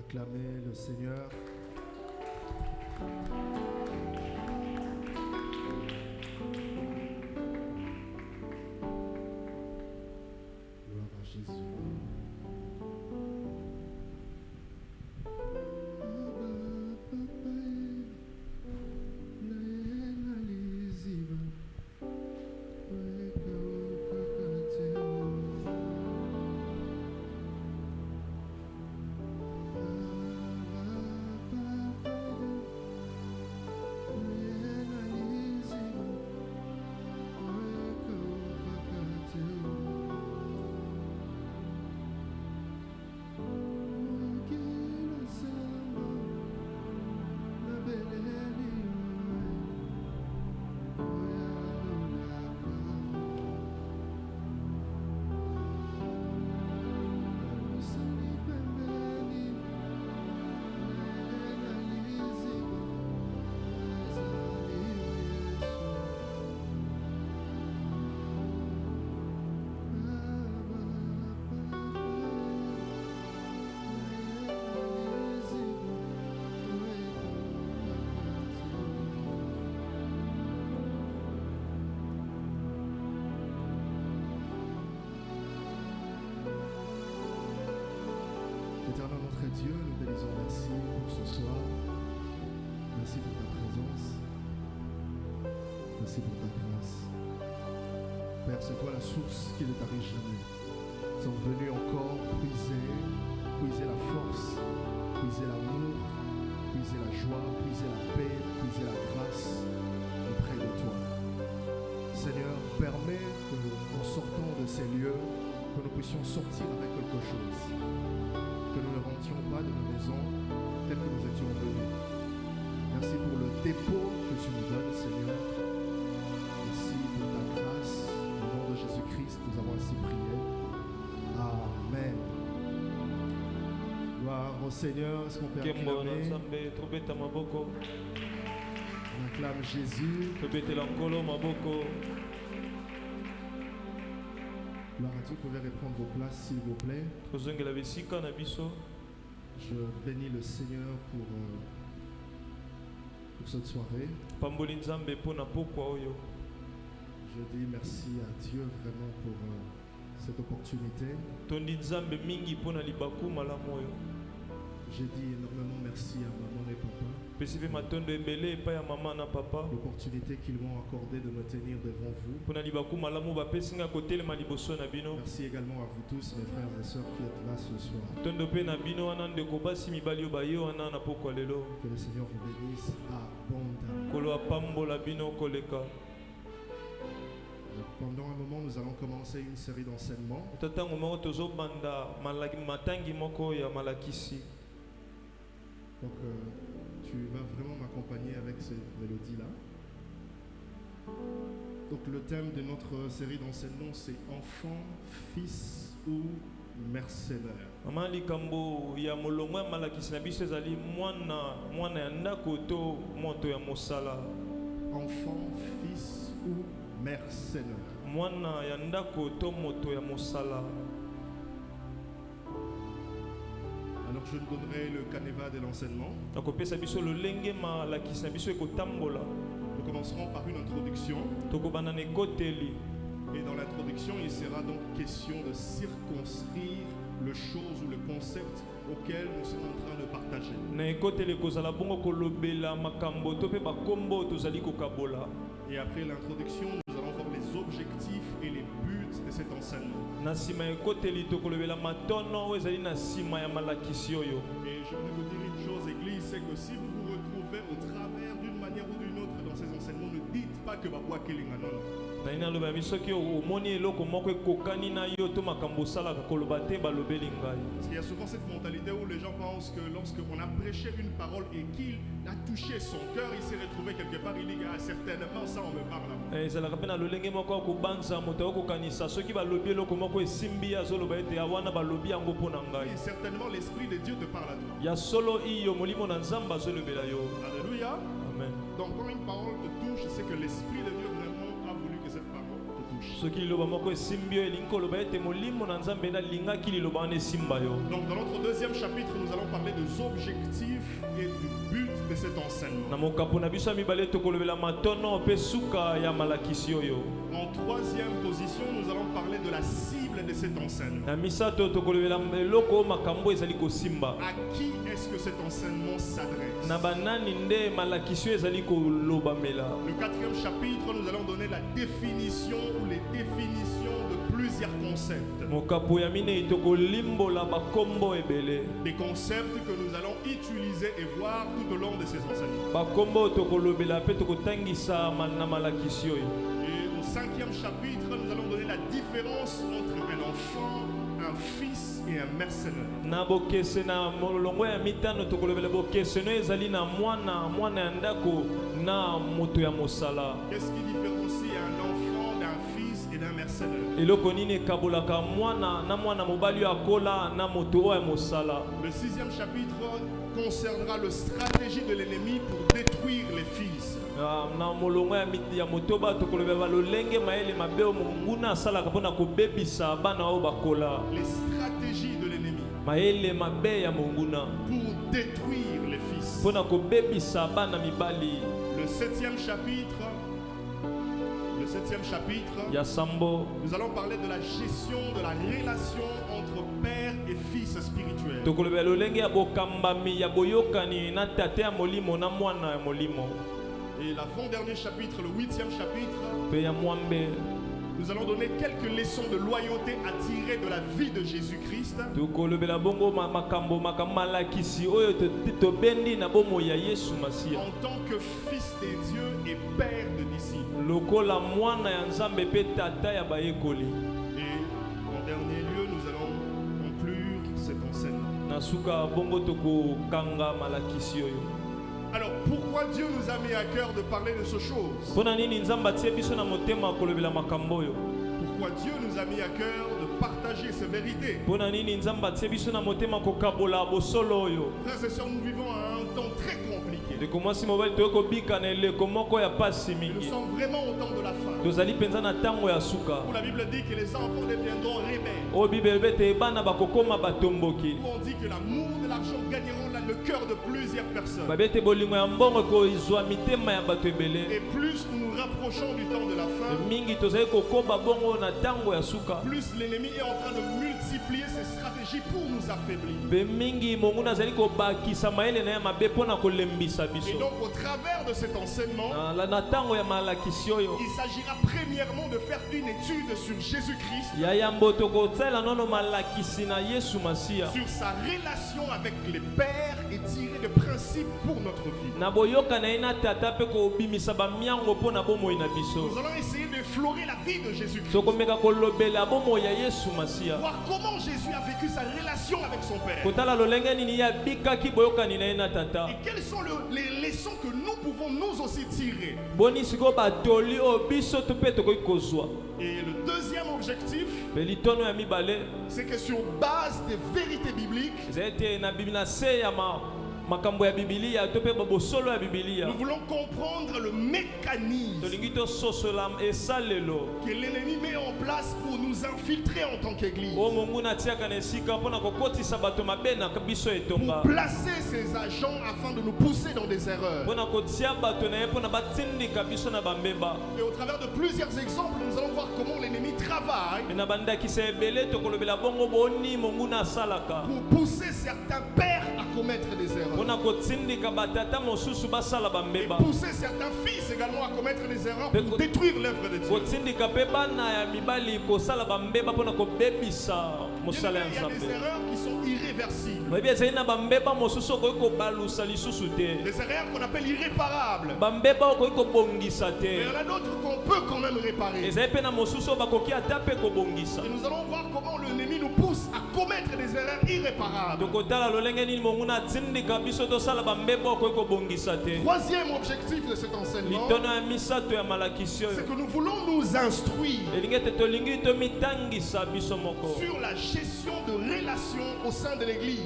acclamer le Seigneur. Gloire à Jésus. Éternel notre Dieu, nous te disons merci pour ce soir. Merci pour ta présence. Merci pour ta grâce. Père, c'est toi la source qui ne t'arrive jamais. Nous sommes venus encore puiser la force, puiser l'amour, puiser la joie, puiser la paix, puiser la grâce auprès de toi. Seigneur, permets que, en sortant de ces lieux, que nous puissions sortir avec quelque chose. Que nous ne rentrions pas de nos maisons telles que nous étions venus. Merci pour le dépôt que tu nous donnes, Seigneur. Merci pour ta grâce. Au nom de Jésus-Christ, nous avons ainsi prié. Amen. Gloire au Seigneur. Est-ce qu'on peut acclamer? On acclame Jésus. Gloire à Dieu, vous pouvez reprendre vos places s'il vous plaît. Je bénis le Seigneur pour cette soirée. Je dis merci à Dieu vraiment pour cette opportunité. J'ai dit énormément merci à maman et papa. L'opportunité qu'ils m'ont accordé de me tenir devant vous. Merci également à vous tous, mes frères et sœurs qui êtes là ce soir. Que le Seigneur vous bénisse abondamment. Pendant un moment, nous allons commencer une série d'enseignements. Donc, tu vas vraiment m'accompagner avec ces mélodies-là. Donc, le thème de notre série d'enseignements, c'est enfant, fils ou mercenaire. Enfant, fils ou mercenaire. Alors je donnerai le canevas de l'enseignement. Nous commencerons par une introduction. Et dans l'introduction, il sera donc question de circonscrire le chose ou le concept auquel nous sommes en train de partager. Et après l'introduction, nous allons voir les objectifs et les buts de cet enseignement. Et je vais vous dire une chose, Église, c'est que si vous vous retrouvez au travers d'une manière ou d'une autre dans ces enseignements, ne dites pas que Baboua Kelinganon. Parce qu'il y a souvent cette mentalité où les gens pensent que lorsqu'on a prêché une parole et qu'il a touché son cœur, il s'est retrouvé quelque part, il dit ah, certainement ça on me parle à moi. Et certainement l'Esprit de Dieu te parle à toi. Alléluia. Amen. Donc quand une parole te touche, c'est que l'Esprit de Dieu vraiment a voulu que cette parole te touche. Donc dans notre deuxième chapitre, nous allons parler des objectifs et du but de cet enseignement. En troisième position, nous allons parler de la cible de cet enseignement. À qui est-ce que cet enseignement s'adresse? Le quatrième chapitre, nous allons donner la définition ou les définitions de plusieurs concepts. Des concepts que nous allons utiliser et voir tout au long de ces enseignements. Et au cinquième chapitre, nous allons donner la différence entre un enfant, un fils et un mercenaire. Qu'est-ce qui différencie un enfant d'un fils et d'un mercenaire? Le sixième chapitre concernera la stratégie de l'ennemi pour détruire les fils. Les stratégies de l'ennemi pour détruire les fils. Le septième chapitre, nous allons parler de la gestion de la relation entre père et fils spirituel. Et l'avant-dernier chapitre, le huitième chapitre, nous allons donner quelques leçons de loyauté à tirer de la vie de Jésus-Christ en tant que fils de Dieu et père de disciples. Et en dernier lieu, nous allons conclure cet enseignement. Alors pourquoi Dieu nous a mis à cœur de parler de ces choses? Pourquoi Dieu nous a mis à cœur de partager ces vérités? Frères et sœurs, nous vivons à un temps très compliqué. Nous sommes vraiment au temps de la fin. Où la Bible dit que les enfants deviendront rebelles. Où on dit que l'amour de l'argent gagneront le cœur de plusieurs personnes. Et plus nous nous rapprochons du temps de la fin, plus l'ennemi est en train de multiplier ses stratégies pour nous affaiblir. Et donc au travers de cet enseignement, il s'agira premièrement de faire une étude sur Jésus-Christ, sur sa relation avec les pères et tirer des principes pour notre vie. Nous allons essayer d'effleurer la vie de Jésus-Christ, voir comment Jésus a vécu sa relation avec son Père, et quelles sont les leçons que nous pouvons nous aussi tirer. Et le deuxième objectif, c'est que sur base des vérités bibliques, nous voulons comprendre le mécanisme que l'ennemi met en place pour nous infiltrer en tant qu'Église, pour placer ses agents afin de nous pousser dans des erreurs. Et au travers de plusieurs exemples, nous allons voir comment l'ennemi travaille pour pousser certains pères à commettre des erreurs, et pousser certains fils également à commettre des erreurs pour détruire l'œuvre de Dieu. Il y a des erreurs qui sont irréversibles, des erreurs qu'on appelle irréparables, mais il y en a d'autres qu'on peut quand même réparer. Et nous allons voir comment l'ennemi nous pousse à commettre des erreurs irréparables. Troisième objectif de cet enseignement, c'est que nous voulons nous instruire sur la gestion de relations au sein de l'Église.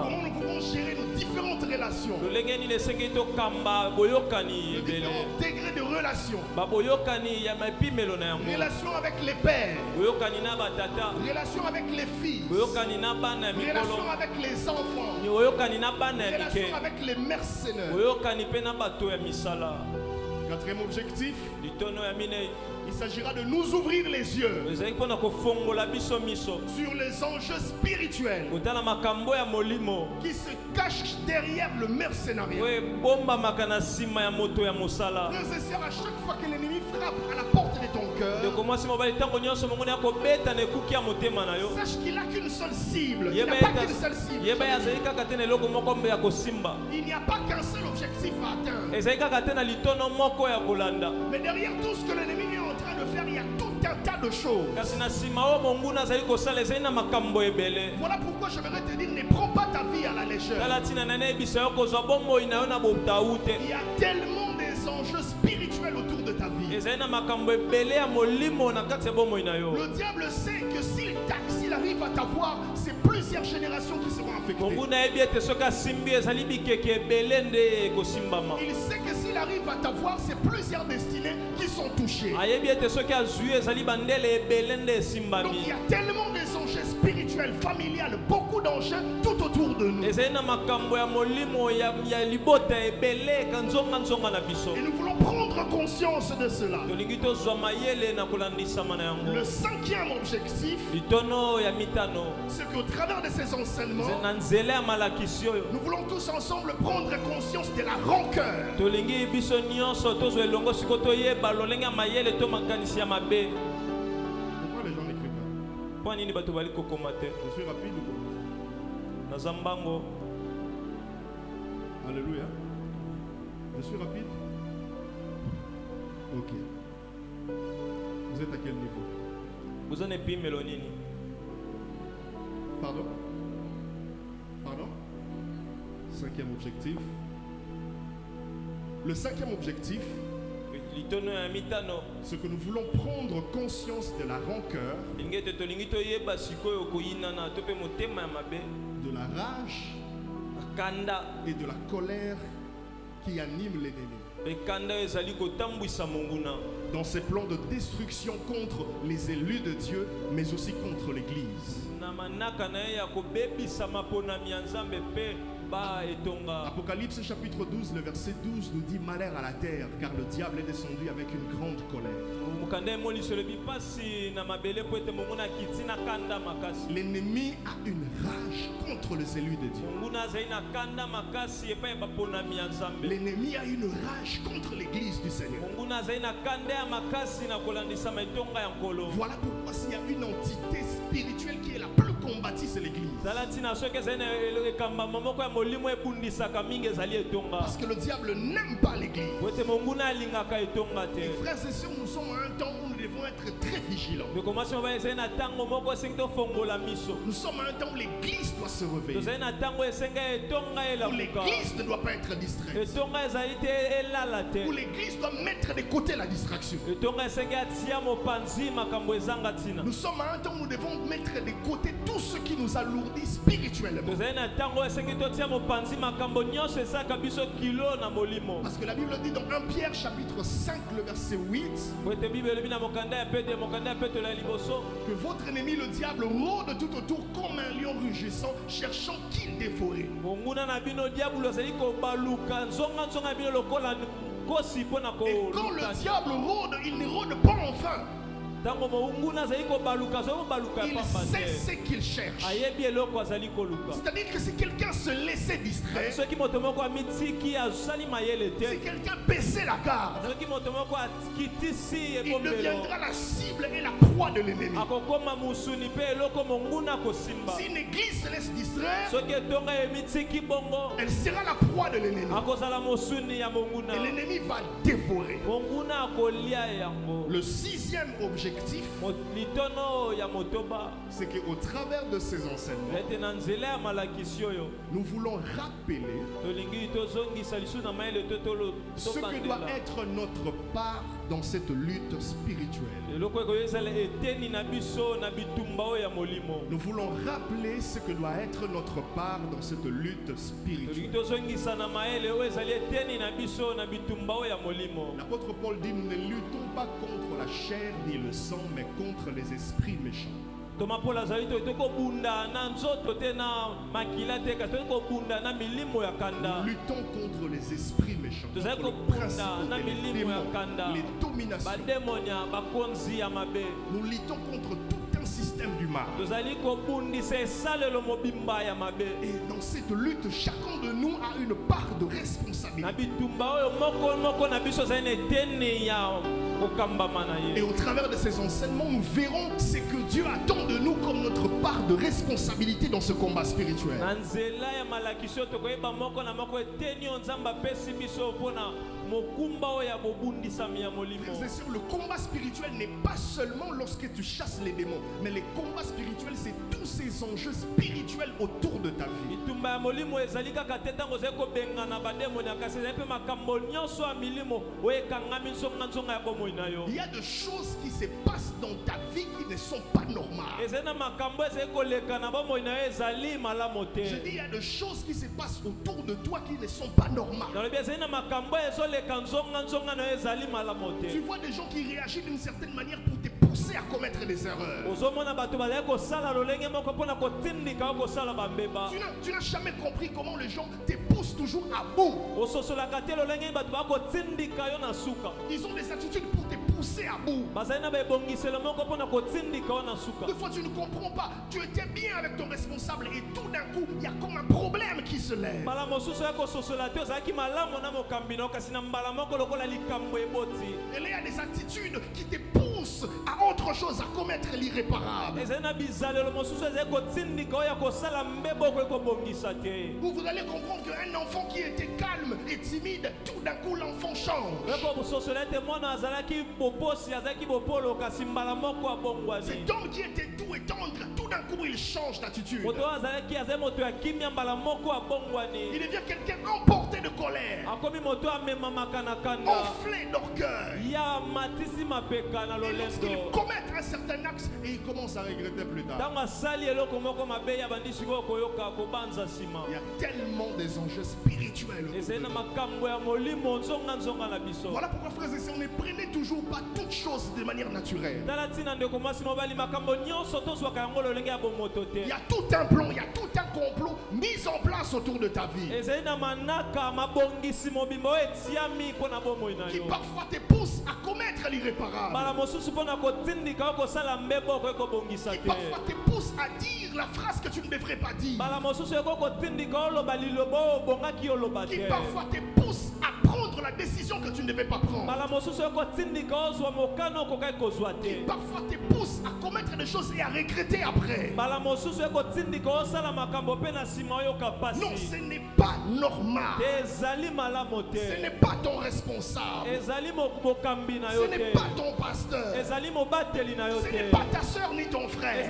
Comment nous pouvons gérer nos différentes relations, les différents degrés de relations relations. Relations avec les pères. Relations avec les filles. Relations avec les enfants. Relations avec les mercenaires. Quatrième objectif, il s'agira de nous ouvrir les yeux sur les enjeux spirituels qui se cachent derrière le mercenariat. Frères et sœurs, à chaque fois que l'ennemi frappe à la porte de ton cœur, sache qu'il n'a qu'une seule cible. Il n'y a pas qu'une seule cible. Il n'y a pas qu'un seul objectif à atteindre. Mais derrière tout ce que l'ennemi est en train de faire, il y a tout un tas de choses. Voilà pourquoi j'aimerais te dire, ne prends pas ta vie à la légère. Il y a tellement des enjeux spirituels autour de ta vie. Le diable sait que s'il arrive à t'avoir, c'est plusieurs générations qui seront affectées. Il sait que s'il arrive à t'avoir, c'est plusieurs destinées qui sont touchées. Donc il y a tellement des enjeux spirituels, familiales, beaucoup d'enjeux tout autour de nous. Et nous voulons prendre conscience de cela. Le cinquième objectif, c'est qu'au travers de ces enseignements, nous voulons tous ensemble prendre conscience de la rancœur. Pourquoi les gens n'écrivent pas? Je suis rapide ou quoi? Alléluia. Je suis rapide? Ok. Vous êtes à quel niveau? Vous en êtes Mélonini. Pardon? Pardon? Cinquième objectif. Le cinquième objectif, c'est que nous voulons prendre conscience de la rancœur, de la rage et de la colère qui animent l'ennemi dans ses plans de destruction contre les élus de Dieu, mais aussi contre l'Église. Apocalypse chapitre 12, le verset 12 nous dit: malheur à la terre, car le diable est descendu avec une grande colère. L'ennemi a une rage contre les élus de Dieu. L'ennemi a une rage contre l'Église du Seigneur. Voilà pourquoi s'il y a une entité spirituelle qui est la plus combative, c'est l'Église. Parce que le diable n'aime pas l'Église. Et frères et sœurs, nous sommes à un temps où nous devons être très vigilants. Nous sommes à un temps où l'Église doit se réveiller. Où l'Église ne doit pas être distraite. Où l'Église doit mettre de côté la distraction. Nous sommes à un temps où nous devons mettre de côté tout ce qui nous alourdit spirituellement. Parce que la Bible dit dans 1 Pierre chapitre 5 le verset 8 que votre ennemi le diable rôde tout autour comme un lion rugissant, cherchant qui le dévorer. Et quand le diable rôde, il ne rôde pas en vain. Il sait ce qu'il cherche. C'est-à-dire que si quelqu'un se laissait distraire, si quelqu'un baissait la garde, il deviendra la cible et la proie de l'ennemi. Si une église se laisse distraire, elle sera la proie de l'ennemi. Et l'ennemi va dévorer. Le sixième objectif, l'objectif, c'est qu'au travers de ces enseignements, nous voulons rappeler ce que doit être notre part dans cette lutte spirituelle. Nous voulons rappeler ce que doit être notre part dans cette lutte spirituelle. L'apôtre Paul dit: nous ne luttons pas contre la chair ni le sang, mais contre les esprits méchants. Nous luttons contre les esprits méchants, contre les principaux, les démons, les dominations. Nous luttons contre tout un système du mal. Et dans cette lutte, chacun de nous a une part de responsabilité. Et au travers de ces enseignements, nous verrons ce que Dieu attend de nous comme notre part de responsabilité dans ce combat spirituel. Frères et sœurs, le combat spirituel n'est pas seulement lorsque tu chasses les démons, mais le combat spirituel, c'est tous ces enjeux spirituels autour de ta vie. Il y a des choses qui se passent dans ta vie qui ne sont pas normales. Je dis, il y a des choses qui se passent autour de toi qui ne sont pas normales. Tu vois des gens qui réagissent d'une certaine manière pour te pousser à commettre des erreurs. Tu n'as jamais compris comment les gens te poussent toujours à bout. Ils ont des attitudes pour te pousser à bout. Des fois tu ne comprends pas. Tu étais bien avec ton responsable et tout d'un coup il y a comme un problème qui se lève. Et là il y a des attitudes qui te poussent à autre chose, à commettre l'irréparable. Vous allez comprendre qu'un enfant qui était calme et timide, tout d'un coup l'enfant change. Cet homme qui était doux et tendre, tout d'un coup il change d'attitude. Il devient quelqu'un emporté de colère, enflé d'orgueil. Et lorsqu'il commet un certain acte, et il commence à regretter plus tard. Il y a tellement des enjeux spirituels. Voilà pourquoi, frères et sœurs, ne prenez toujours pas toutes choses de manière naturelle. Il y a tout un plan, il y a tout un complot mis en place autour de ta vie, qui parfois te pousse à commettre l'irréparable, qui parfois te pousse à dire la phrase que tu ne devrais pas dire, qui parfois te pousse à prendre la décision que tu ne devais pas prendre, qui parfois te pousse à commettre des choses et à regretter après. Non, ce n'est pas normal. Ce n'est pas ton responsable. Ce n'est pas ton pasteur. Ce n'est pas ta soeur ni ton frère.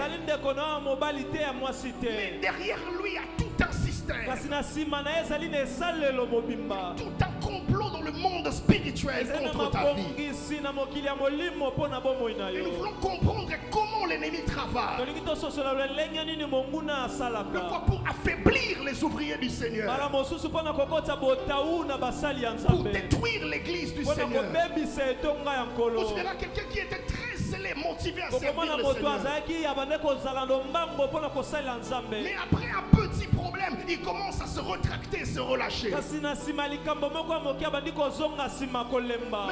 Mais derrière lui, il y a tout un système, tout un complot dans le monde spirituel contre ta vie. Et nous voulons comprendre comment l'ennemi travaille, parfois pour affaiblir les ouvriers du Seigneur, pour détruire l'église du Seigneur. On verra quelqu'un qui était très zélé, motivé à servir le Seigneur, mais après un petit problème, il commence à se rétracter, se relâcher. Mais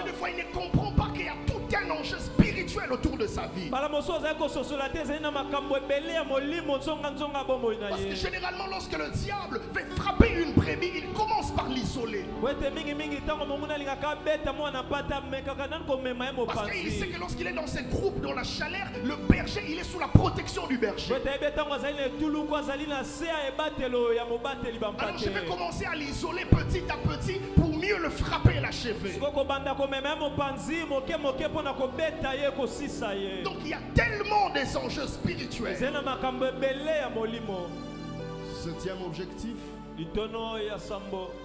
des fois il ne comprend pas qu'il y a tout un enjeu spirituel autour de sa vie. Parce que généralement lorsque le diable veut frapper une brebis, il commence par l'isoler. Parce qu'il sait que lorsqu'il est dans ces groupes, dans la chaleur, le berger, il est sous la protection du berger. Alors je vais commencer à l'isoler petit à petit pour mieux le frapper et l'achever. Donc Donc il y a tellement des enjeux spirituels. Septième objectif,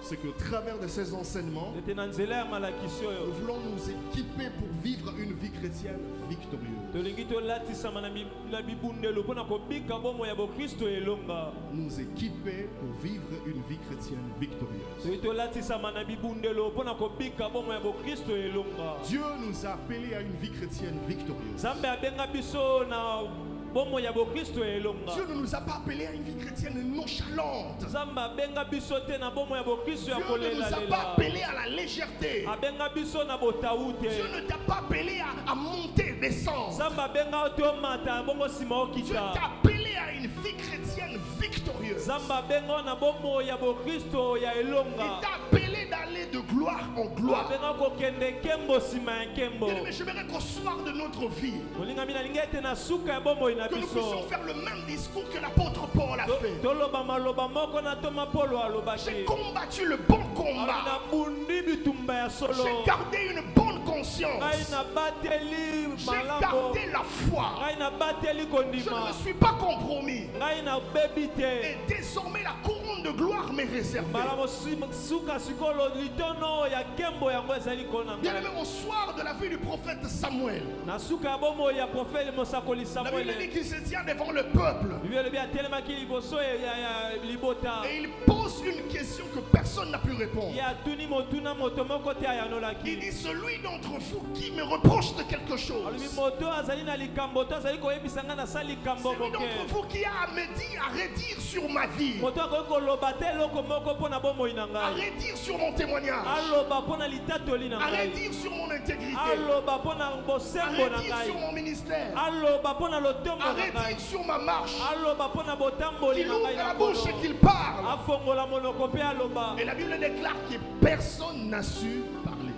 c'est qu'au travers de ces enseignements, nous voulons nous équiper pour vivre une vie chrétienne victorieuse. Nous équiper pour vivre une vie chrétienne victorieuse. Dieu nous a appelés à une vie chrétienne victorieuse. Dieu ne nous a pas appelés à une vie chrétienne nonchalante. Dieu ne nous a pas appelés à la légèreté. Dieu ne t'a pas appelé à monter, descendre. Dieu t'a appelé à une vie chrétienne victorieuse. Il t'a appelé d'aller de gloire en gloire. Bien-aimé, j'aimerais qu'au soir de notre vie, que nous puissions faire le même discours que l'apôtre Paul a fait. J'ai combattu le bon combat. J'ai gardé une bonne conscience. J'ai gardé la foi. Je ne me suis pas compromis. Et désormais la couronne de gloire m'est réservée. Bien-aimé, au soir de la vie du prophète Samuel, la Bible dit qu'il se tient devant le peuple et il pose une question que personne n'a pu répondre. Il dit: celui d'entre vous qui me reproche de quelque chose, celui d'entre vous qui a à me dire, à redire sur ma vie, à redire sur mon témoignage, à redire sur mon intégrité, à redire sur mon ministère, à redire sur ma marche, qu'il ouvre la bouche et qu'il parle. Et la Bible déclare que personne n'a su parler.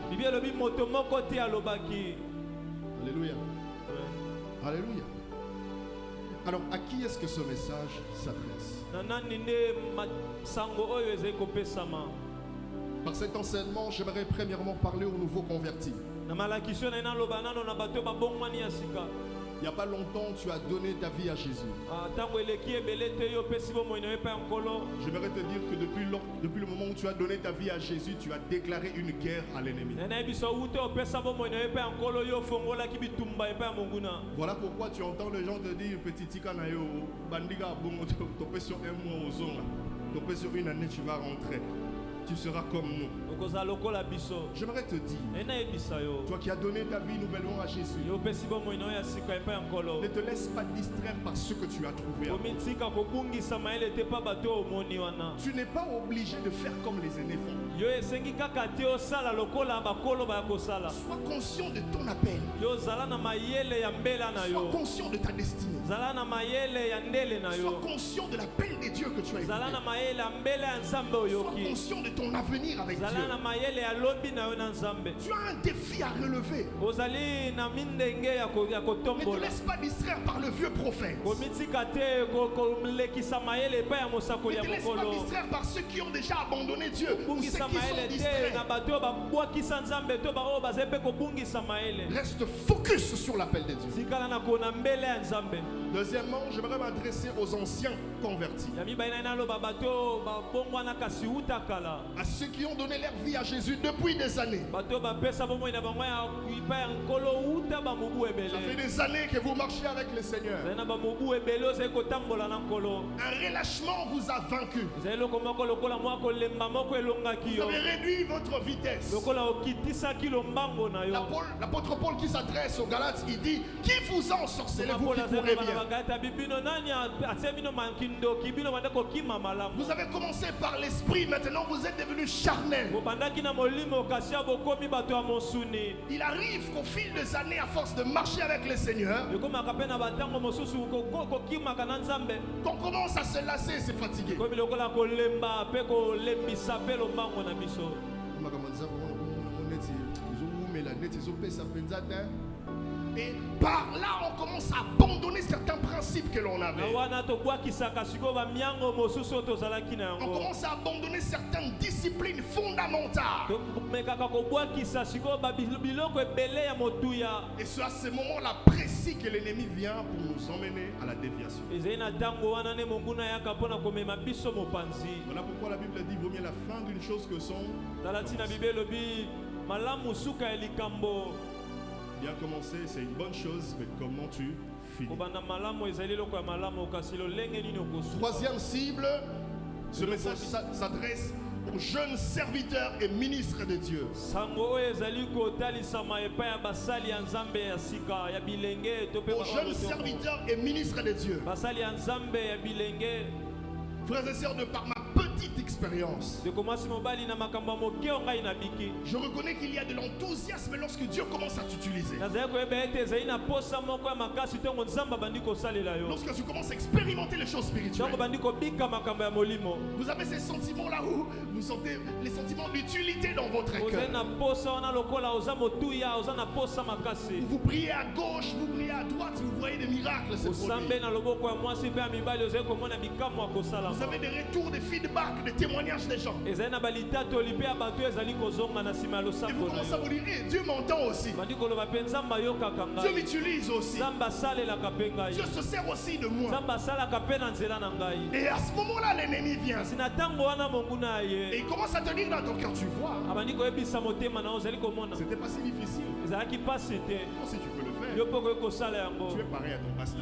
Alléluia. Alléluia. Alors, à qui est-ce que ce message s'adresse? Par cet enseignement, j'aimerais premièrement parler aux nouveaux convertis. Il n'y a pas longtemps, tu as donné ta vie à Jésus. J'aimerais te dire que depuis le moment où tu as donné ta vie à Jésus, tu as déclaré une guerre à l'ennemi. Voilà pourquoi tu entends les gens te dire: petit tikanayo, bandiga bongo, topé sur un mois aux ongles, topé sur une année, tu vas rentrer. Tu seras comme nous. J'aimerais te dire, toi qui as donné ta vie nouvellement à Jésus, ne te laisse pas distraire par ce que tu as trouvé. Tu n'es pas obligé de faire comme les aînés font. Sois conscient de ton appel. Sois conscient de ta destinée. Sois conscient de l'appel des dieux que tu as écouté. Sois conscient de ton avenir avec Dieu. Tu as un défi à relever. Ne te laisse pas distraire par le vieux prophète. Ne te laisse pas distraire par ceux qui ont déjà abandonné Dieu ou ceux qui sont distraits. Reste focus sur l'appel de Dieu. Deuxièmement, j'aimerais m'adresser aux anciens convertis, à ceux qui ont donné leur vie à Jésus depuis des années. Ça fait des années que vous marchez avec le Seigneur. Un relâchement vous a vaincu. Vous avez réduit votre vitesse. L'apôtre Paul qui s'adresse aux Galates, il dit: qui vous a ensorcelé, vous qui courez bien? Vous avez commencé par l'esprit, maintenant vous êtes devenu charnel. Il arrive qu'au fil des années, à force de marcher avec le Seigneur, qu'on commence à se lasser et se fatiguer. Et par là, on commence à abandonner certains principes que l'on avait. On commence à abandonner certaines disciplines fondamentales. Et c'est à ce moment-là précis que l'ennemi vient pour nous emmener à la déviation. Voilà pourquoi la Bible dit qu'il vaut mieux la fin d'une chose que son bien commencer, c'est une bonne chose, mais comment tu finis? Troisième cible, ce message s'adresse aux jeunes serviteurs et ministres de Dieu. Aux jeunes serviteurs et ministres de Dieu. Frères et sœurs, de par ma petite expérience, je reconnais qu'il y a de l'enthousiasme lorsque Dieu commence à t'utiliser. Lorsque tu commences à expérimenter les choses spirituelles, vous avez ces sentiments-là où vous sentez les sentiments d'utilité dans votre cœur. Vous priez à gauche, vous priez à droite, vous voyez des miracles se produire. Vous avez des retours, des feedbacks, des témoignages des gens. Et vous commencez à vous dire, hey, Dieu m'entend aussi. Dieu m'utilise aussi. Dieu se sert aussi de moi. Et à ce moment-là, l'ennemi vient. Et il commence à te dire dans ton cœur, tu vois, c'était pas si difficile. Toi si tu peux le faire, tu es pareil à ton pasteur.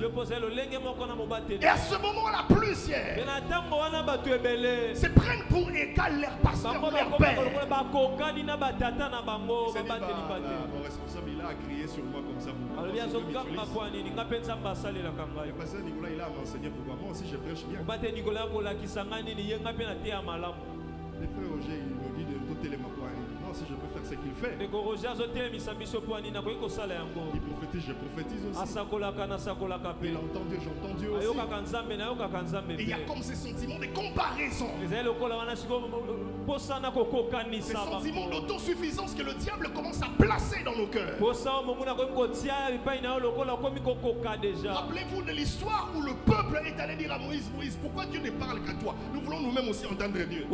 Et à ce moment-là, plusieurs se prennent pour égal leur pasteur, leur père. Mon responsable, il a crié sur moi comme ça. Le pasteur Nicolas, il a enseigné pourquoi moi aussi je prêche bien. Les frères Roger, il nous dit de doter les maquois. Moi aussi je peux faire ce qu'il fait. Il prophétise, je prophétise aussi. Il entend Dieu, j'entends Dieu aussi. Et il y a comme ces sentiments de comparaison. Ces sentiments d'autosuffisance que le diable commence à placer dans nos cœurs. Rappelez-vous de l'histoire où le peuple est allé dire à Moïse, Moïse, pourquoi Dieu ne parle qu'à toi? Nous voulons nous-mêmes aussi entendre Dieu.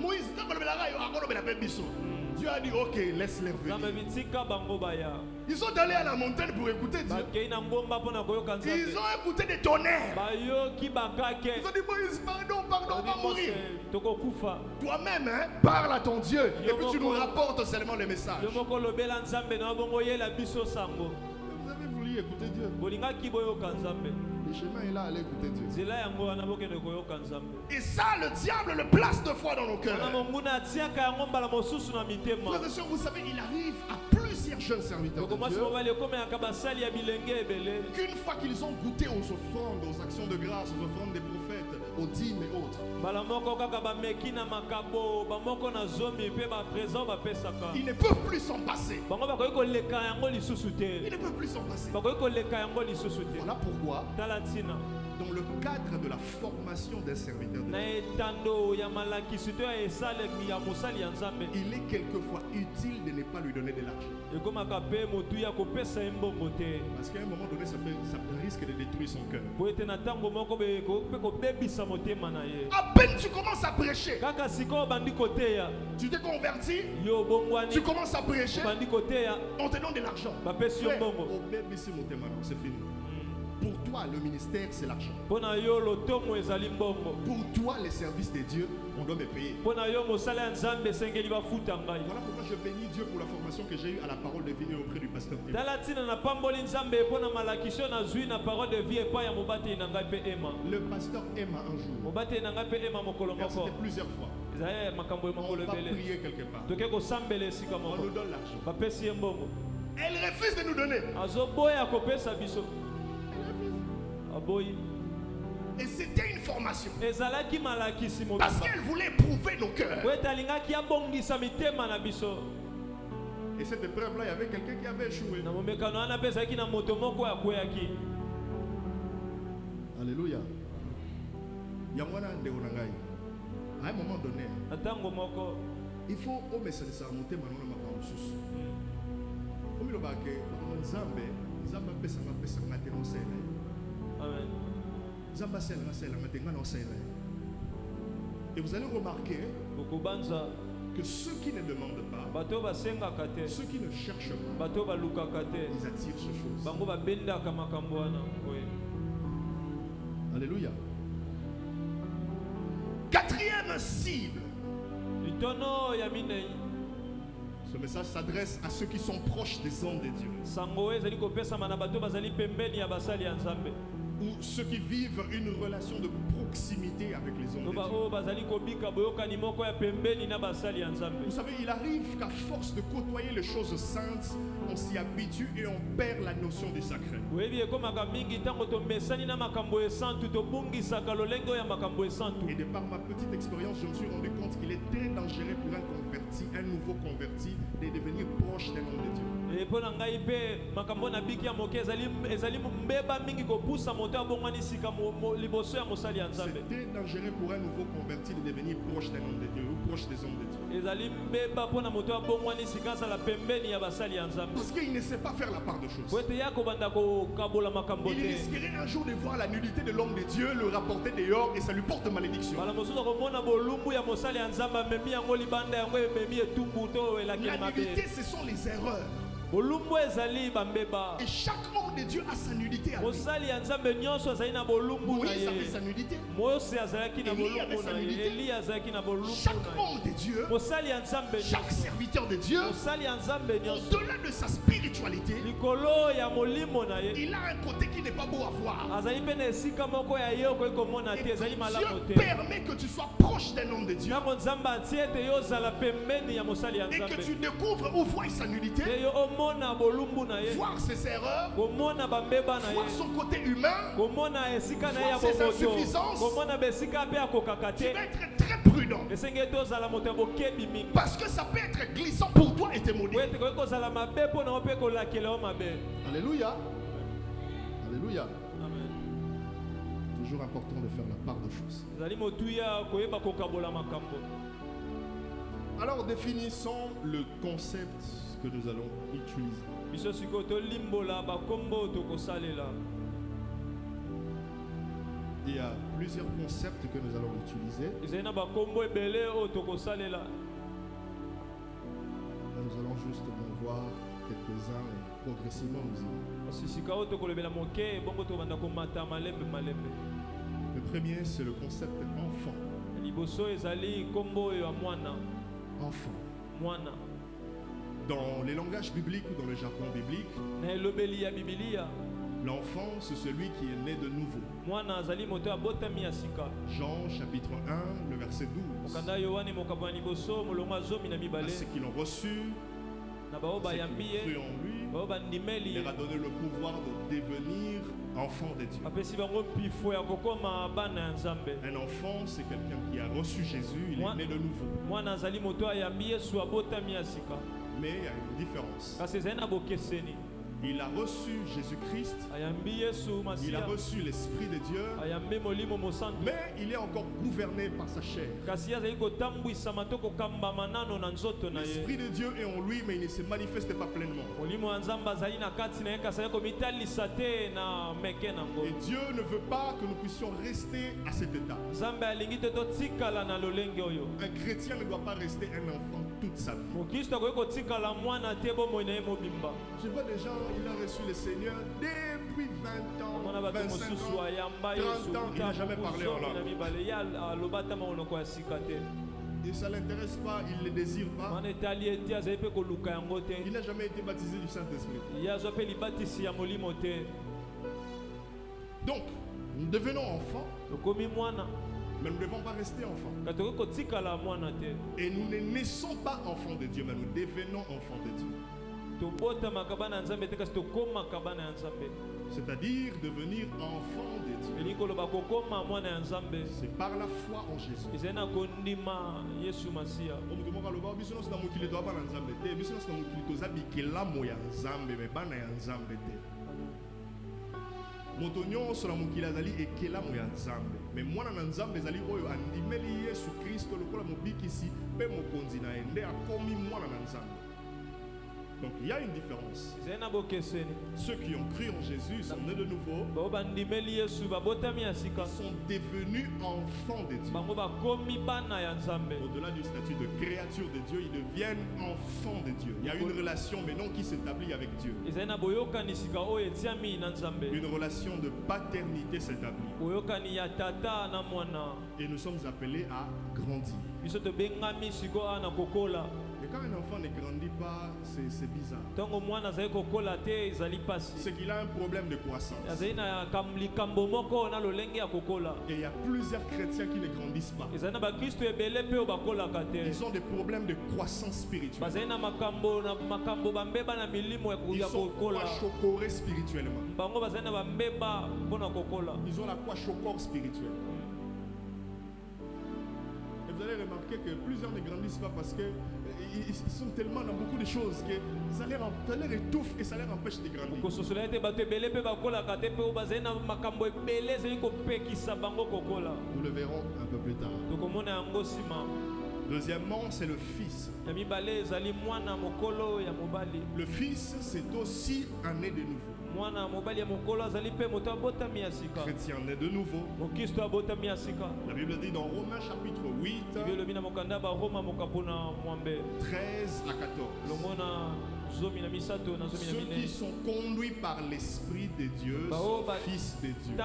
Moïse, Dieu a dit, ok, laisse-les venir. Ils sont allés à la montagne pour écouter Dieu. Ils ont écouté des tonnerres. Ils ont dit, Moïse, pardon, on va mourir. Toi-même, hein, parle à ton Dieu. Et puis tu nous rapportes seulement les messages. Vous avez voulu écouter Dieu. Le chemin est là, allez écouter Dieu. Et ça, le diable le place deux fois dans nos cœurs. Frères et sœurs, vous savez, il arrive à plusieurs jeunes serviteurs de Dieu qu'une fois qu'ils ont goûté aux offrandes, aux actions de grâce, aux offrandes des prophètes, aux dîmes et autres, ils ne peuvent plus s'en passer. Ils ne peuvent plus s'en passer. Voilà pourquoi, dans le cadre de la formation d'un serviteur de Dieu, il est quelquefois utile de ne pas lui donner de l'argent. Parce qu'à un moment donné, ça risque de détruire son cœur. À peine tu commences à prêcher, tu t'es converti, tu commences à prêcher, on te donne de l'argent. C'est fini. Pour toi, le ministère, c'est l'argent. Pour toi, les services de Dieu, on doit me payer. Voilà pourquoi je bénis Dieu pour la formation que j'ai eue à la parole de vie et auprès du pasteur. Le pasteur Emma un jour. C'était plusieurs fois. On va prier quelque part. On nous donne l'argent. Elle refuse de nous donner. Et c'était une formation. Parce qu'elle voulait éprouver nos cœurs. Et cette épreuve-là, il y avait quelqu'un qui avait échoué. Alléluia. Il y a à un moment donné, Il faut au message ça monter maintenant ma parole. Comme il va que Nzambe pesa ngate no sele. Amen. Nzamba sele ngate ngano sele. Et vous allez remarquer que ceux qui ne demandent pas, ceux qui ne cherchent pas, ils attirent ces choses. Alléluia. Quatrième cible. Ce message s'adresse à ceux qui sont proches des hommes de Dieu. Ou ceux qui vivent une relation de proximité avec les hommes de Dieu. Vous savez, il arrive qu'à force de côtoyer les choses saintes, on s'y habitue et on perd la notion du sacré. Et de par ma petite expérience, je me suis rendu compte qu'il est très dangereux pour un converti, un nouveau converti, de devenir proche d'un homme de Dieu. C'est très dangereux pour un nouveau converti de devenir proche d'un homme de Dieu ou proche des hommes de Dieu. Parce qu'il ne sait pas faire la part de choses. Il risquerait un jour de voir la nudité de l'homme de Dieu, le rapporter dehors et ça lui porte malédiction. La nudité, ce sont les erreurs. Et chaque homme de Dieu a sa nudité à lui. Moïse avait sa nudité. Élie avait sa nudité. Chaque homme de Dieu, chaque serviteur de Dieu, au-delà de sa spiritualité, il a un côté qui n'est pas beau à voir. Et Dieu permet que tu sois proche d'un homme de Dieu et que tu découvres où voir sa nudité, voir ses erreurs, voir son côté humain, voir ses insuffisances. Tu vas être très prudent parce que ça peut être glissant pour toi et tes maudits. Alléluia. Alléluia. Amen. Toujours important de faire la part des choses. Alors définissons le concept que nous allons utiliser. Il y a plusieurs concepts que nous allons utiliser. Nous allons juste en voir quelques-uns et progressivement nous Le premier, c'est le concept enfant. Enfant. Dans les langages bibliques ou dans le jargon biblique, l'enfant, c'est celui qui est né de nouveau. Jean chapitre 1, le verset 12. À ceux qui l'ont reçu, à ceux qui ont cru en lui, il leur a donné le pouvoir de devenir enfant de Dieu. Un enfant, c'est quelqu'un qui a reçu Jésus, il est né de nouveau. Mais il y a une différence. Il a reçu Jésus-Christ, il a reçu l'Esprit de Dieu, mais il est encore gouverné par sa chair. L'Esprit de Dieu est en lui, mais il ne se manifeste pas pleinement. Et Dieu ne veut pas que nous puissions rester à cet état. Un chrétien ne doit pas rester un enfant toute sa vie. Je vois des gens, il a reçu le Seigneur depuis 20 ans, 25 ans, 30 ans, il n'a jamais parlé en langue. Et ça ne l'intéresse pas, il ne le désire pas. Il n'a jamais été baptisé du Saint-Esprit. Donc, nous devenons enfants, mais nous ne devons pas rester enfants. Et nous ne naissons pas enfants de Dieu, mais nous devenons enfants de Dieu. C'est-à-dire devenir enfant de Dieu. C'est par la foi en Jésus. moto nyonso na mokili azali ekelamu ya nzambe, mais mwana na nzambe ezali oyo andimeli Yesu Kristo lokola mobikisi pe mokonzi na ende akomi mwana na Nzambe. Donc il y a une différence. Ceux qui ont cru en Jésus sont nés de nouveau. Ils sont devenus enfants de Dieu. Au-delà du statut de créature de Dieu, ils deviennent enfants de Dieu. Il y a une relation maintenant qui s'établit avec Dieu. Une relation de paternité s'établit. Et nous sommes appelés à grandir. Et quand un enfant ne grandit pas, c'est bizarre. C'est qu'il a un problème de croissance. Et il y a plusieurs chrétiens qui ne grandissent pas. Ils ont des problèmes de croissance spirituelle. Ils sont chocorés spirituellement. Ils ont la chocore spirituelle. Et vous allez remarquer que plusieurs ne grandissent pas parce que ils sont tellement dans beaucoup de choses que ça leur étouffe et ça leur empêche de grandir. Nous le verrons un peu plus tard. Deuxièmement, c'est le Fils. Le Fils, c'est aussi un né de nouveau. Chrétien né de nouveau. La Bible dit dans Romains chapitre 8, 13 à 14. Ceux qui sont conduits par l'Esprit de Dieu sont fils de Dieu.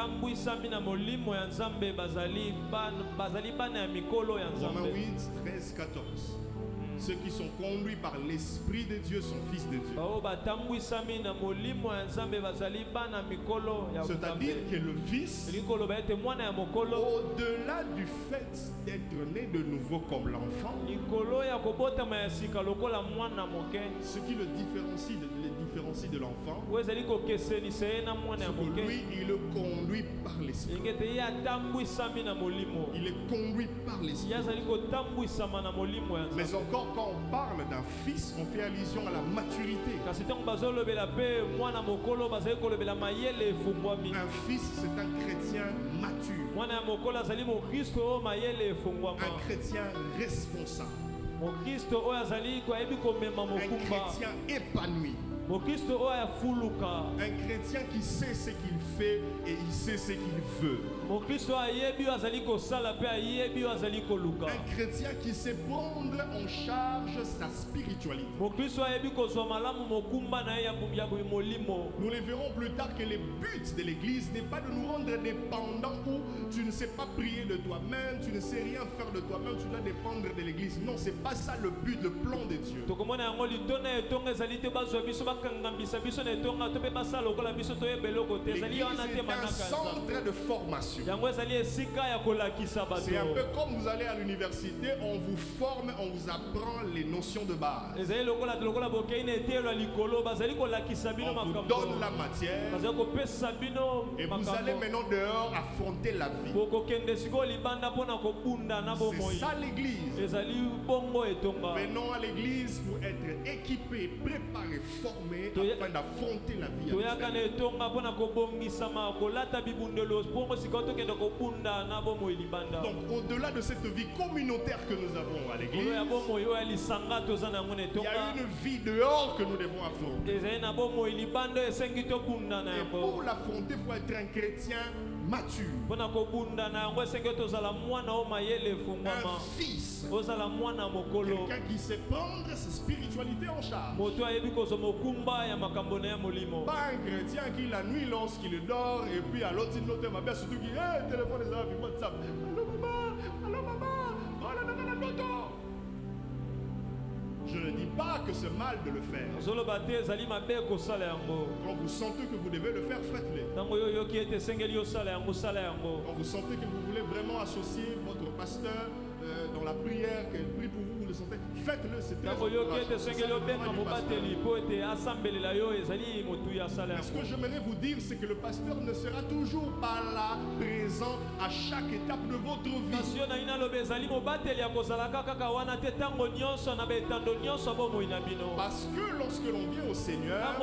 Romains 8, 13, 14. Ceux qui sont conduits par l'Esprit de Dieu sont fils de Dieu. C'est-à-dire que le Fils, au-delà du fait d'être né de nouveau comme l'enfant, ce qui le différencie de l'enfant, c'est que lui, il est conduit par l'Esprit. Il est conduit par l'Esprit. Mais encore, quand on parle d'un fils, on fait allusion à la maturité. Un fils, c'est un chrétien mature. Un chrétien responsable. Un chrétien épanoui. Un chrétien qui sait ce qu'il fait et il sait ce qu'il veut. Un chrétien qui sait prendre en charge sa spiritualité. Nous les verrons plus tard que le but de l'église n'est pas de nous rendre dépendants où tu ne sais pas prier de toi-même, tu ne sais rien faire de toi-même, tu dois dépendre de l'église. Non, c'est pas ça le but, le plan de Dieu. L'église est un centre de formation. C'est un peu comme vous allez à l'université, on vous forme, on vous apprend les notions de base. On vous donne la matière et vous allez maintenant dehors affronter la vie. C'est ça l'église. Venons à l'église pour être équipés, préparés, formés afin d'affronter la vie. Donc au-delà de cette vie communautaire que nous avons à l'église, il y a une vie dehors que nous devons affronter. Et pour l'affronter, il faut être un chrétien mature. Un fils. Quelqu'un qui sait prendre sa spiritualité en charge. Pas un chrétien qui la nuit lorsqu'il dort et puis à l'autre il note ma belle surtout qui téléphone les amis WhatsApp. Allô maman, oh là là là là. Je ne dis pas que c'est mal de le faire. Quand vous sentez que vous devez le faire, faites-le. Quand vous sentez que vous voulez vraiment associer votre pasteur dans la prière, qu'elle prie pour vous, vous le sentez, faites-le, c'est très encourageant. Mais ce que j'aimerais vous dire, c'est que le pasteur ne sera toujours pas là, présent à chaque étape de votre vie. Parce que lorsque l'on vient au Seigneur,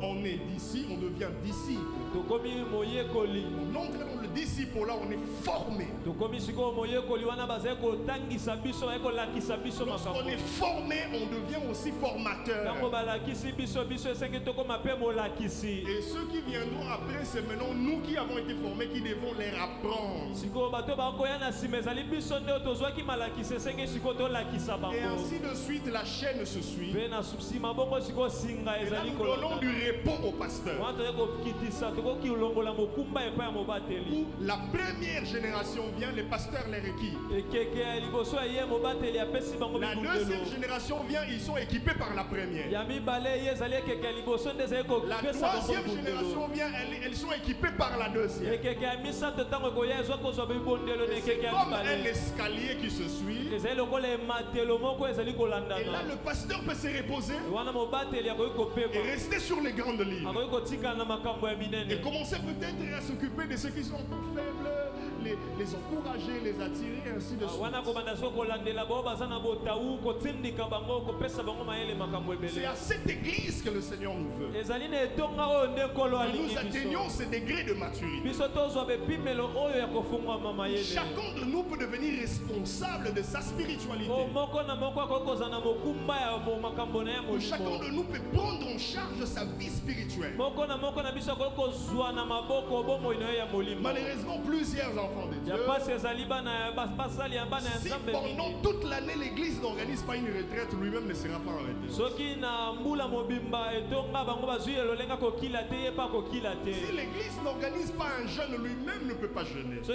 on est d'ici, on devient disciple. On entre dans le disciple, là on est formé. Lorsqu'on est formé, on devient aussi formateur. Et ceux qui viendront après, c'est maintenant nous qui avons été formés qui devons les apprendre. Et ainsi de suite, la chaîne se suit. Et là, nous donnons du repos au pasteur. La première génération vient, les pasteurs les requis. La deuxième génération vient, ils sont équipés par la première. La troisième génération vient, elles sont équipées par la deuxième. C'est comme un escalier qui se suit. Et là, le pasteur peut se reposer et rester sur les grandes lignes. Et commencer peut-être à s'occuper de ceux qui sont encore faibles, les encourager, les attirer, ainsi de suite. C'est à cette église que le Seigneur nous veut. Et nous atteignons ce degré de maturité. Chacun de nous peut devenir responsable de sa spiritualité. Chacun de nous peut prendre en charge sa vie spirituelle. Malheureusement, plusieurs enfants de Dieu, si pendant toute l'année l'église n'organise pas une retraite, lui-même ne sera pas arrêté. Si l'église n'organise pas un jeûne, lui-même ne peut pas jeûner. Si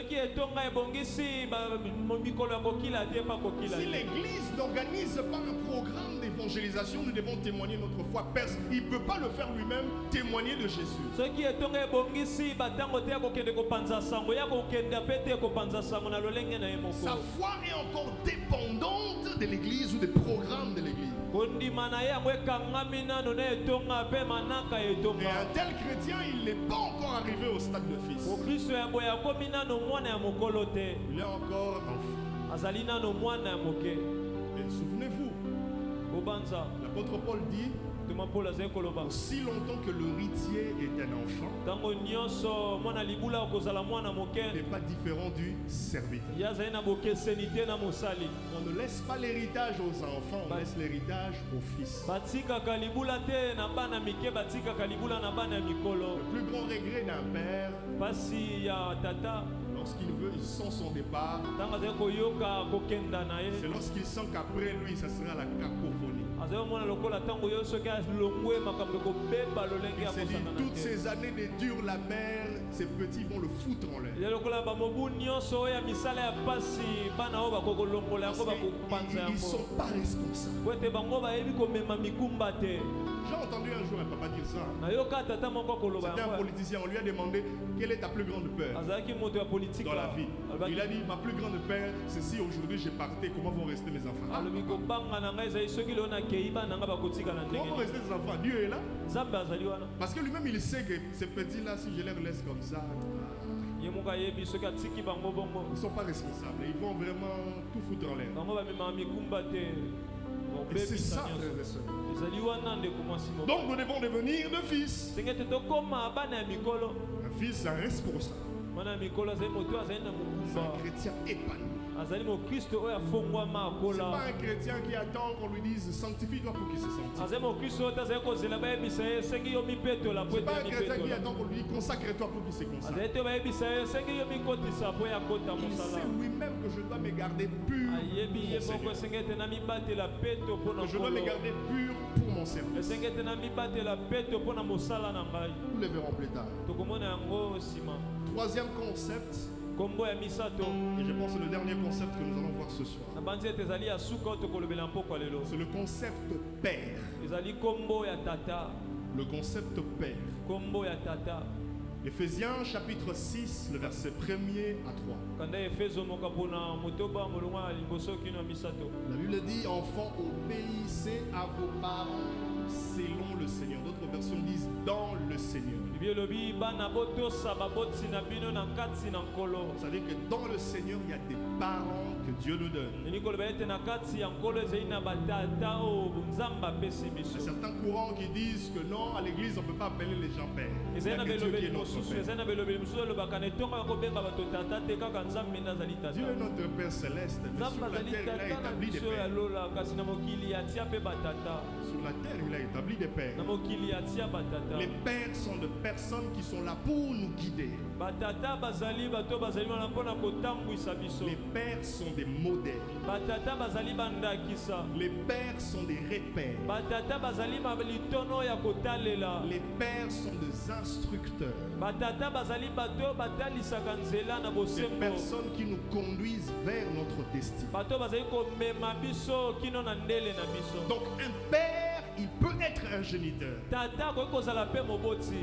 l'église n'organise pas un programme d'évangélisation, nous devons témoigner notre foi. Il ne peut pas le faire lui-même, témoigner de Jésus. Sa foi est encore dépendante de l'église ou des programmes de l'église. Et un tel chrétien, il n'est pas encore arrivé au stade de fils. Il est encore enfant. Et souvenez-vous, l'apôtre Paul dit, aussi longtemps que l'héritier est un enfant, il n'est pas différent du serviteur. On ne laisse pas l'héritage aux enfants, on laisse l'héritage aux fils. Le plus grand regret d'un père, lorsqu'il veut, il sent son départ, c'est lorsqu'il sent qu'après lui, ça sera la cacophonie. Il s'est dit, toutes ces années de durs labeur, ces petits vont le foutre en l'air. Ils ne sont pas responsables. J'ai entendu un jour un papa dire ça. C'était un politicien, on lui a demandé quelle est ta plus grande peur dans la vie. Il a dit, ma plus grande peur, c'est si aujourd'hui je partais, comment vont rester mes enfants? Comment vont rester les enfants? Dieu est là. Parce que lui-même il sait que ces petits-là, si je les laisse comme ça, ils ne sont pas responsables. Ils vont vraiment tout foutre en l'air. Et c'est ça, frères et sœurs. Donc nous devons devenir de fils. Un fils, un responsable. C'est un chrétien épanoui. C'est pas un chrétien qui attend qu'on lui dise sanctifie-toi pour qu'il se sanctifie. C'est pas un chrétien qui attend qu'on lui dise consacre-toi pour qu'il se consacre. Il sait lui-même que je dois me garder pur pour mon Seigneur. Que je dois me garder pur pour mon service. Nous le verrons plus tard. Troisième concept. Et je pense que le dernier concept que nous allons voir ce soir, c'est le concept père. Le concept père. Éphésiens chapitre 6, le verset 1er à 3. La Bible dit, enfants, obéissez à vos parents selon le Seigneur. D'autres versions disent dans le Seigneur. C'est-à-dire que dans le Seigneur, il y a des parents que Dieu nous donne. Il y Il y a certains courants qui disent que non, à l'église on ne peut pas appeler les gens pères. Il y a que Dieu qui est notre Père. Dieu est notre Père céleste, mais sur la terre il a établi des pères. Sur la terre il a établi des pères. Les pères sont des personnes qui sont là pour nous guider. Les pères sont des modèles. Les pères sont des repères. Les pères sont des instructeurs. Des personnes qui nous conduisent vers notre destin. Donc un père, il peut être un géniteur.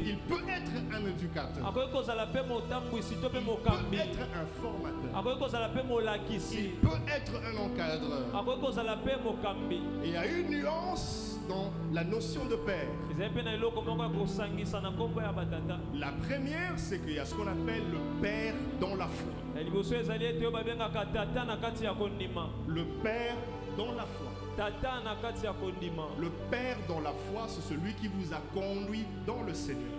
Il peut être un éducateur. Il peut être un formateur. Il peut être un encadreur. Et il y a une nuance dans la notion de père. La première, c'est qu'il y a ce qu'on appelle le père dans la foi. Le père dans la foi. Le père dans la foi, c'est celui qui vous a conduit dans le Seigneur.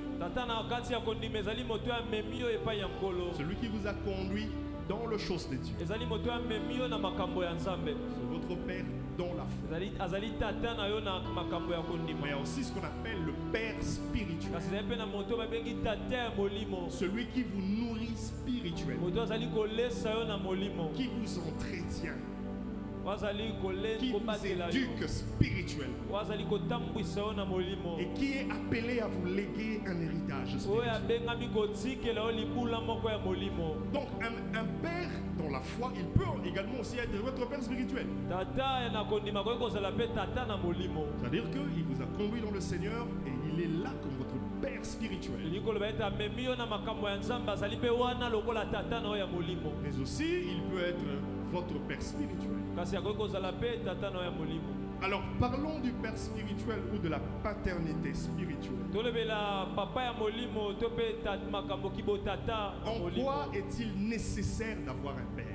Celui qui vous a conduit dans le chose de Dieu. C'est votre père dans la foi. Mais aussi ce qu'on appelle le père spirituel. Celui qui vous nourrit spirituellement. Qui vous entretient. Qui vous éduque spirituellement. Et qui est appelé à vous léguer un héritage spirituel. Donc un père dans la foi, il peut également aussi être votre père spirituel. C'est-à-dire qu'il vous a conduit dans le Seigneur et il est là comme votre père spirituel. Mais aussi, il peut être votre père spirituel. Alors parlons du père spirituel ou de la paternité spirituelle. En quoi est-il nécessaire d'avoir un père?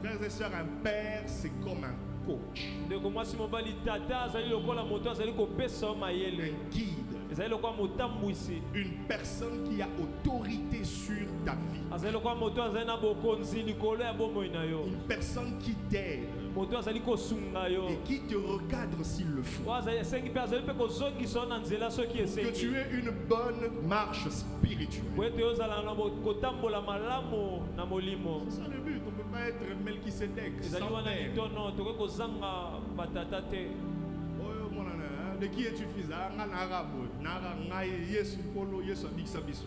Frères et sœurs, un père c'est comme un coach, un guide, une personne qui a autorité sur ta vie, une personne qui t'aide et qui te recadre s'il le faut, que tu aies une bonne marche spirituelle. C'est ça le but. On ne peut pas être Melchisedec sans père. De qui es-tu fils?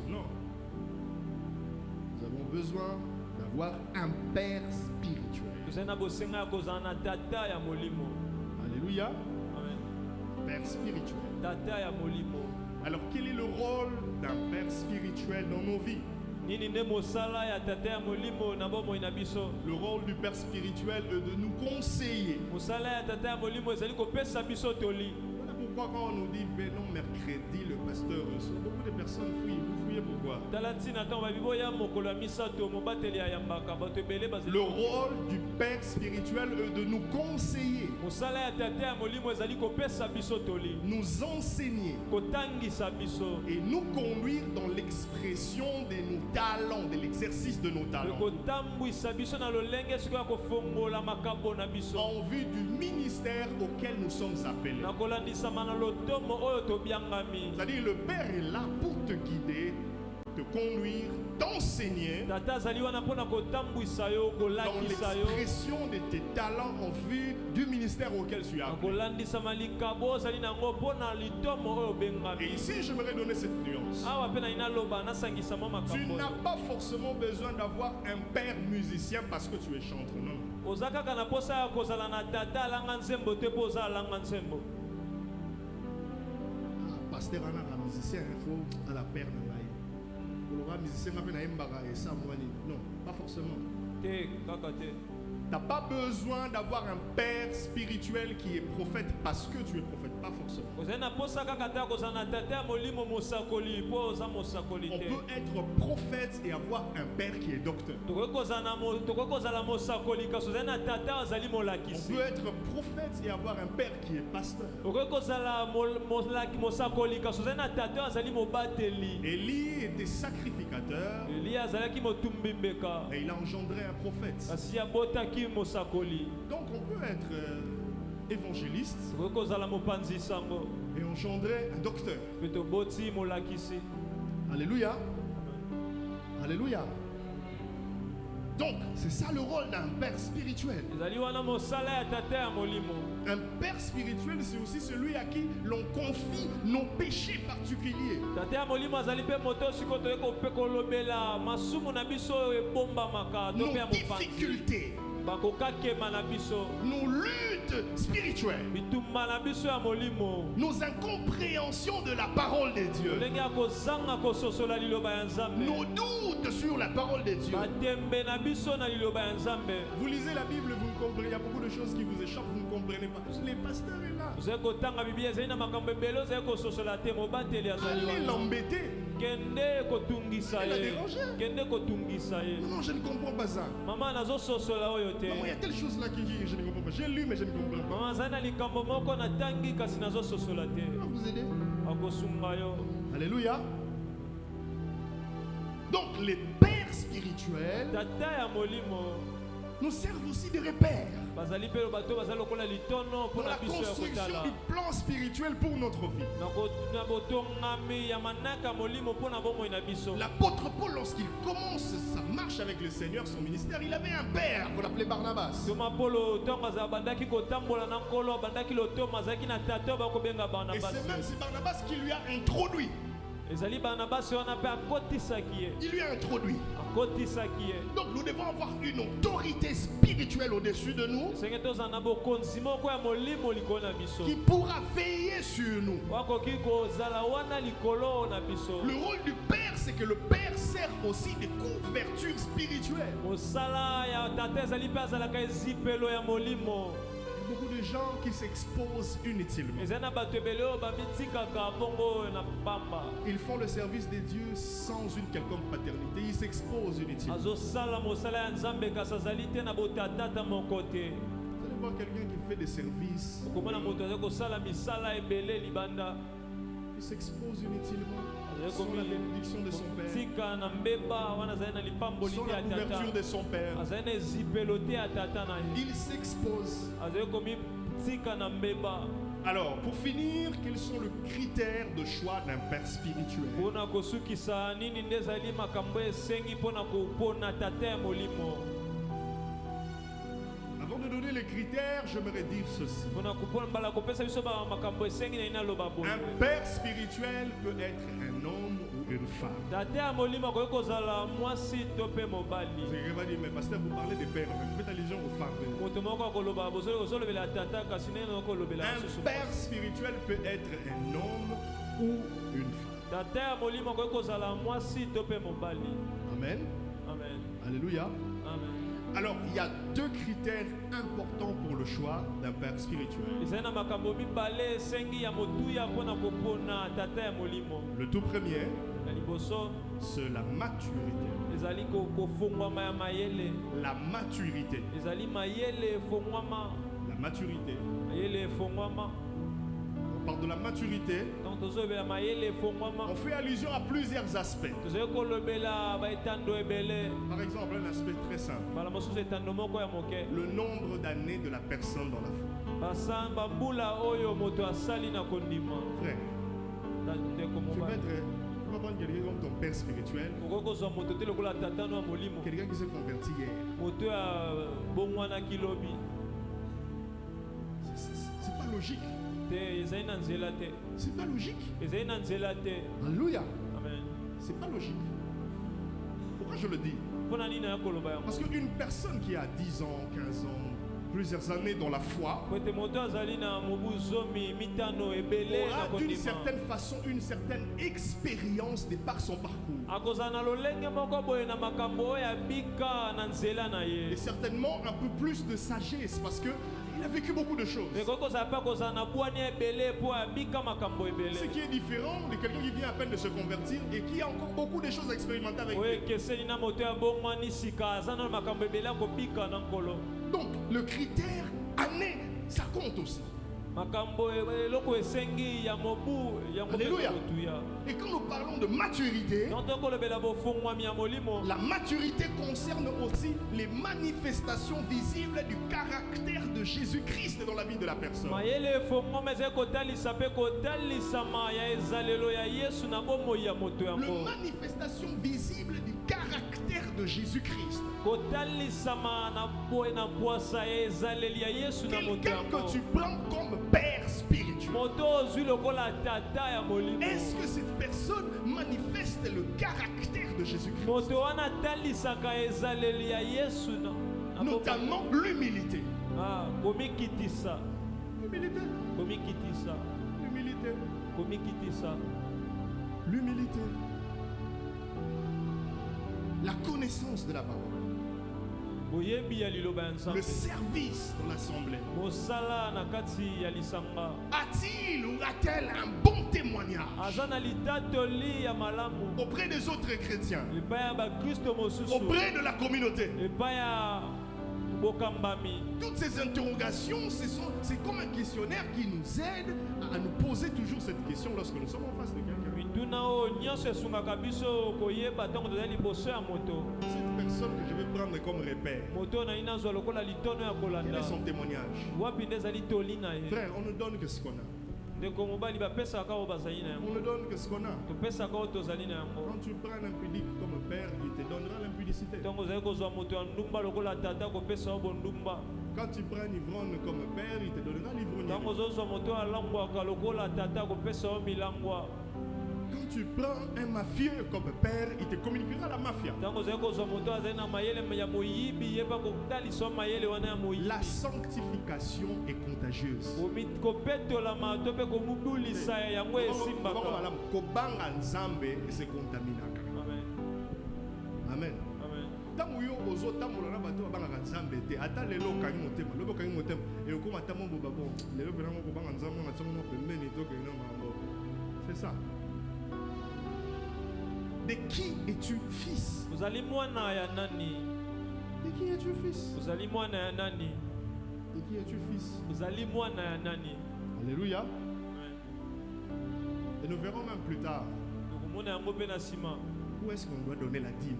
Non. Nous avons besoin d'avoir un père spirituel. Alléluia. Père spirituel. Alors quel est le rôle d'un père spirituel dans nos vies? Le rôle du père spirituel est de nous conseiller. Voilà pourquoi quand on nous dit venons mercredi, le pasteur reçoit, beaucoup de personnes fuient. Vous fouillez pourquoi? Le rôle du père spirituel est de nous conseiller, nous enseigner et nous conduire dans l'expression de nos talents, de l'exercice de nos talents, en vue du ministère auquel nous sommes appelés. C'est-à-dire le Père est là pour te guider, te conduire, t'enseigner dans l'expression de tes talents en vue du ministère auquel tu es appelé. Et ici, j'aimerais donner cette nuance. Tu n'as pas forcément besoin d'avoir un père musicien parce que tu es chanteur. Non. Pasteur Anna, musicien, il faut à la père de maï. Pour le musicien, non, pas forcément. Tu n'as pas besoin d'avoir un père spirituel qui est prophète parce que tu es prophète, pas forcément. On peut être prophète et avoir un père qui est docteur. On peut être prophète et avoir un père qui est pasteur. Élie était sacrificateur et il a engendré un prophète. Donc on peut être évangéliste et engendrer un docteur. Alléluia. Alléluia. Donc, c'est ça le rôle d'un père spirituel. Un père spirituel, c'est aussi celui à qui l'on confie nos péchés particuliers. Nos difficultés. Nos luttes spirituelles. Nos incompréhensions de la parole de Dieu. Nos doutes sur la parole de Dieu. Vous lisez la Bible, vous ne comprenez, il y a beaucoup de choses qui vous échappent, vous ne comprenez pas. Les pasteurs est là. Allez l'embêter. Elle a dérangé. Non, je ne comprends pas ça. Maman, il y a telle chose là qui dit je ne comprends pas. J'ai lu mais je ne comprends pas. Vous aider. Alléluia. Donc les pères spirituels nous servent aussi de repères pour la construction du plan spirituel pour notre vie. L'apôtre Paul, lorsqu'il commence sa marche avec le Seigneur, son ministère, il avait un père qu'on appelait Barnabas. Et c'est même Barnabas qui lui a introduit. Il lui a introduit. Donc nous devons avoir une autorité spirituelle au-dessus de nous qui pourra veiller sur nous. Le rôle du père, c'est que le père sert aussi de couverture spirituelle. Beaucoup de gens qui s'exposent inutilement. Ils font le service de Dieu sans une quelconque paternité. Ils s'exposent inutilement. Vous allez voir quelqu'un qui fait des services. Il s'expose inutilement. Sans la bénédiction de son père, sans la couverture de son père, il s'expose. Alors, pour finir, quels sont les critères de choix d'un père spirituel? Avant de donner les critères, j'aimerais dire ceci. Un père spirituel peut être un homme ou une femme. Vous allez pas dire, mais pasteur, vous parlez des pères, mais vous faites allusion aux femmes. Un père spirituel peut être un homme ou une femme. Amen. Amen. Alléluia. Amen. Alors, il y a deux critères importants pour le choix d'un père spirituel. Le tout premier, c'est la maturité. La maturité. La maturité. On parle de la maturité. On fait allusion à plusieurs aspects. Par exemple, un aspect très simple. Le nombre d'années de la personne dans la foi. Frère, tu peux prendre quelqu'un comme ton père spirituel. Quelqu'un qui s'est converti hier. C'est pas logique. C'est pas logique. Alléluia. C'est pas logique. Pourquoi je le dis? Parce qu'une personne qui a 10 ans, 15 ans, plusieurs années dans la foi aura d'une certaine façon une certaine expérience de par son parcours. Et certainement un peu plus de sagesse parce que il a vécu beaucoup de choses. Ce qui est différent de quelqu'un qui vient à peine de se convertir et qui a encore beaucoup de choses à expérimenter avec lui. Donc, le critère année, ça compte aussi. Alléluia. Et quand nous parlons de maturité, la maturité concerne aussi les manifestations visibles du caractère de Jésus-Christ dans la vie de la personne. La manifestation visible du caractère de Jésus-Christ. Quelqu'un que tu prends comme père spirituel. Est-ce que cette personne manifeste le caractère de Jésus-Christ? Notamment l'humilité. L'humilité. La connaissance de la parole. Le service dans l'assemblée. A-t-il ou a-t-elle un bon témoignage auprès des autres chrétiens, auprès de la communauté? Toutes ces interrogations, c'est comme un questionnaire qui nous aide à nous poser toujours cette question lorsque nous sommes en face de quelqu'un. Cette personne que je vais prendre comme repère, quel est son témoignage? Frère, on ne donne que ce qu'on a. On ne donne que ce qu'on a. Quand tu prends l'impudique comme père, il te donnera l'impudicité. Quand tu prends l'ivrogne comme père, il te donnera l'ivrognerie. Quand tu prends un mafieux comme père, il te communiquera la mafia. La sanctification est contagieuse. Amen. C'est ça. De qui es-tu fils? De qui es-tu fils? De qui es-tu fils? Alléluia. Et nous verrons même plus tard où est-ce qu'on doit donner la dîme.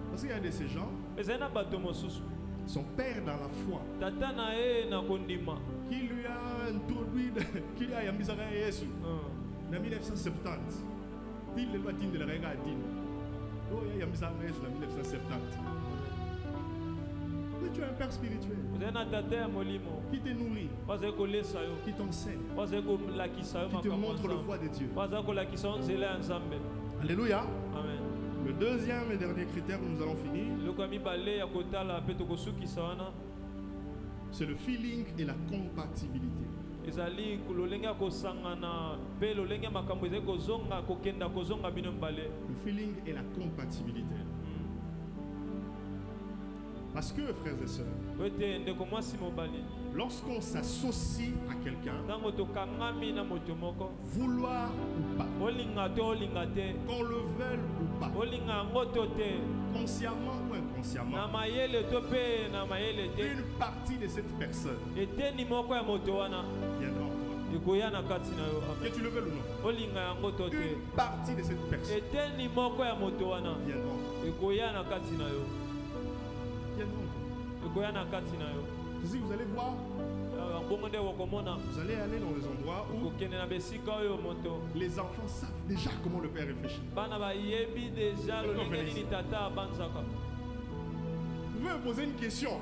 Parce qu'il y a de ces gens, son père dans la foi, qui lui a introduit, qui lui a mis à Jésus en 1970. Il le doit dire de la règle à dîme. Oh, il y a mis à Jésus en 1970. Mais tu es un père spirituel qui te nourrit, qui t'enseigne, qui te montre le voie de Dieu. Alléluia. Amen. Le deuxième et dernier critère où nous allons finir, c'est le feeling et la compatibilité. Le feeling et la compatibilité. Parce que, frères et sœurs, lorsqu'on s'associe à quelqu'un, vouloir ou pas, qu'on le veuille ou pas, consciemment ou inconsciemment, une partie de cette personne viendra en toi. Que tu le veuilles ou non, une partie de cette personne viendra en toi. Si vous allez voir, vous allez aller dans les endroits où les enfants savent déjà comment le père réfléchit. Vous pouvez me poser une question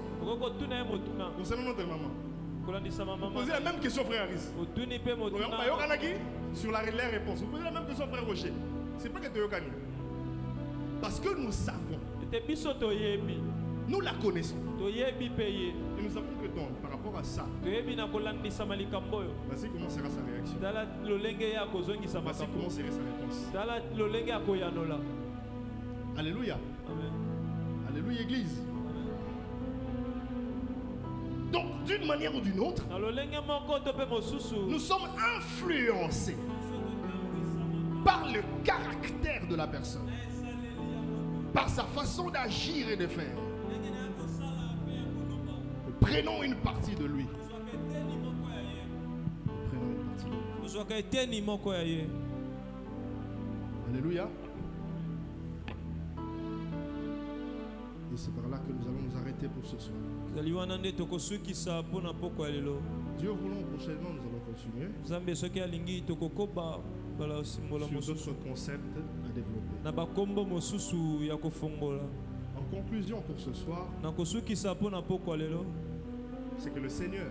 concernant notre maman. Posez la même question, frère Aris. Sur la réponse. Vous posez la même question, frère Rocher. C'est pas que tu es. Parce que nous savons. Nous la connaissons. Et nous savons que donc, par rapport à ça, voici comment sera sa réaction. Voici comment sera sa réponse. Alléluia. Amen. Alléluia, Église. Donc, d'une manière ou d'une autre, nous sommes influencés par le caractère de la personne, par sa façon d'agir et de faire. Prenons une partie de lui. Prenons une partie de lui. Alléluia. Et c'est par là que nous allons nous arrêter pour ce soir. Dieu voulant, prochainement, nous allons continuer sur d'autres concepts à développer. En conclusion pour ce soir, c'est que le Seigneur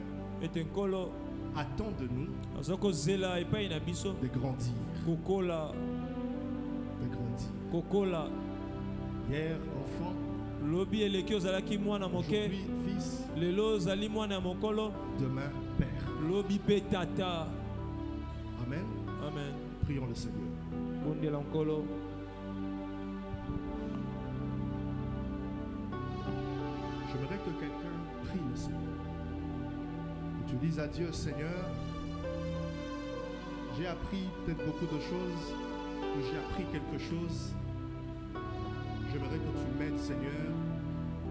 attend de nous de grandir. De grandir. Hier, enfant. Aujourd'hui, fils. Demain, père. Amen. Amen. Prions le Seigneur. J'aimerais que quelqu'un prie le Seigneur. Que tu dises à Dieu, Seigneur, j'ai appris peut-être beaucoup de choses, ou j'ai appris quelque chose. J'aimerais que tu m'aides, Seigneur,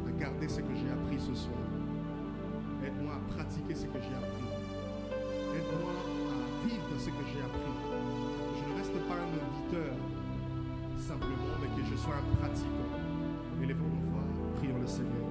à garder ce que j'ai appris ce soir. Aide-moi à pratiquer ce que j'ai appris. Aide-moi à vivre ce que j'ai appris. Je ne reste pas un auditeur simplement, mais que je sois un pratiquant. Élevons nos voix, prions le Seigneur.